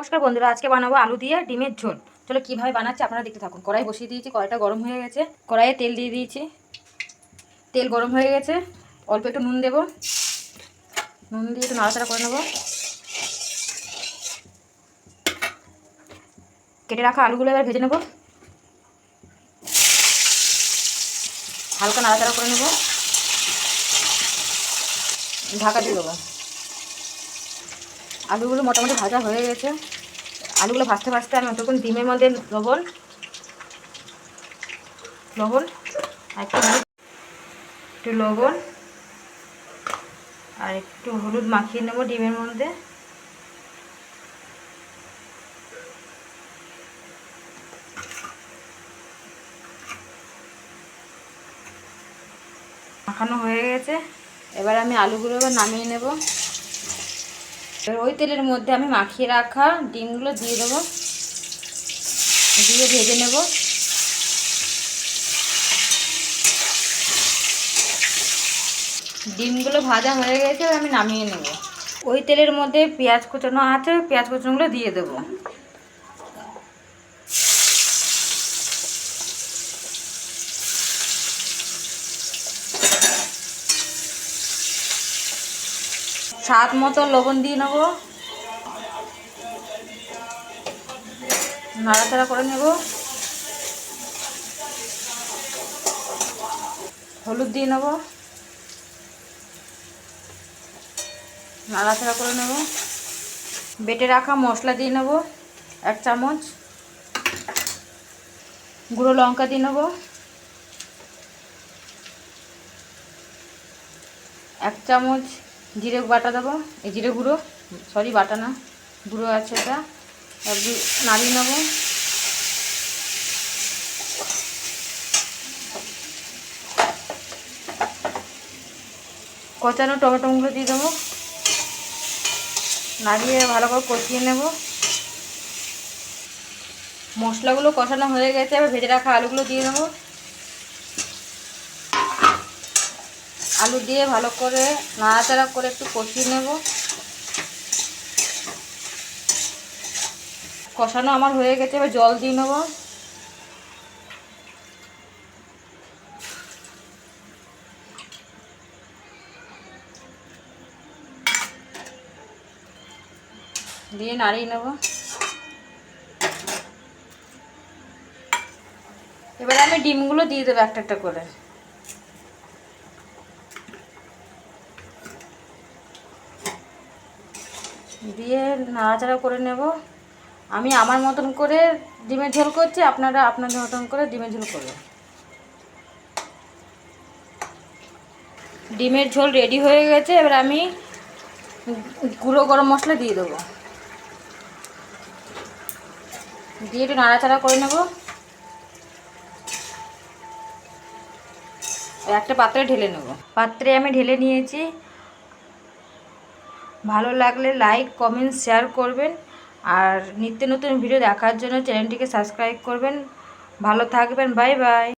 নমস্কার বন্ধুরা, আজকে বানাবো আলু দিয়ে ডিমের ঝোল। চলো কিভাবে বানাচ্ছি আপনারা দেখতে থাকুন। কড়াই বসিয়ে দিয়েছি, কড়াইটা গরম হয়ে গেছে। কড়াইয়ে তেল দিয়ে দিয়েছি, তেল গরম হয়ে গেছে। অল্প একটু নুন দেবো, নুন দিয়ে একটু নাড়াচাড়া করে নেবো। কেটে রাখা আলুগুলো এবার ভেজে নেবো, হালকা নাড়াচাড়া করে নেবো, ঢাকা দিয়ে দেবো। আলুগুলো মোটামুটি ভাজা হয়ে গেছে। আলুগুলো ভাজতে ভাজতে আমি অতক্ষণ ডিমের মধ্যে লবণ আর একটু লবণ আর একটু হলুদ মাখিয়ে নেবো ডিমের মধ্যে। মাখানো হয়ে গেছে, এবার আমি আলুগুলো নামিয়ে নেব। এবার ওই তেলের মধ্যে আমি মাখিয়ে রাখা ডিমগুলো দিয়ে দেবো, দিয়ে ভেজে নেব। ডিমগুলো ভাজা হয়ে গেছে, আমি নামিয়ে নেব। ওই তেলের মধ্যে পেঁয়াজ কুচানো আছে, পেঁয়াজ কুচানোগুলো দিয়ে দেবো। স্বাদ মতো লবণ দিয়ে নেব, নাড়াচাড়া করে নেব। হলুদ দিয়ে নেব, নাড়াচাড়া করে নেব। বেটে রাখা মশলা দিয়ে নেব, 1 চামচ গুঁড়ো লঙ্কা দিয়ে নেব, 1 চামচ জিরে বাটা দেবো, এই জিরে গুঁড়ো, সরি বাটা না, গুঁড়ো আছে এটা। নাড়িয়ে নেব। কচানো টমেটোগুলো দিয়ে দেবো, নাড়িয়ে ভালো করে কষিয়ে নেব। মশলাগুলো কষানো হয়ে গেছে, এবার ভেজে রাখা আলুগুলো দিয়ে দেবো। আলু দিয়ে ভালো করে নাড়াচাড়া করে একটু কষিয়ে নেব। কষানো আমার হয়ে গেছে, এবার জল দিয়ে নেব। দিয়ে নাড়িয়ে নেব। এবার আমি ডিমগুলো দিয়ে দেবো একটা একটা করে। দিয়ে নাড়াচাড়া করে নেব। আমি আমার মতন করে ডিমের ঝোল করছি, আপনারা আপনাদের মতন করে ডিমের ঝোল করবেন। ডিমের ঝোল রেডি হয়ে গেছে, এবার আমি গুঁড়ো গরম মশলা দিয়ে দেবো, দিয়ে একটু নাড়াচাড়া করে নেব। একটা পাত্রে ঢেলে নেব। পাত্রে আমি ঢেলে নিয়েছি। ভালো লাগলে লাইক কমেন্ট শেয়ার করবেন, আর নিত্য নতুন ভিডিও দেখার জন্য চ্যানেলটিকে সাবস্ক্রাইব করবেন। ভালো থাকবেন, বাই বাই।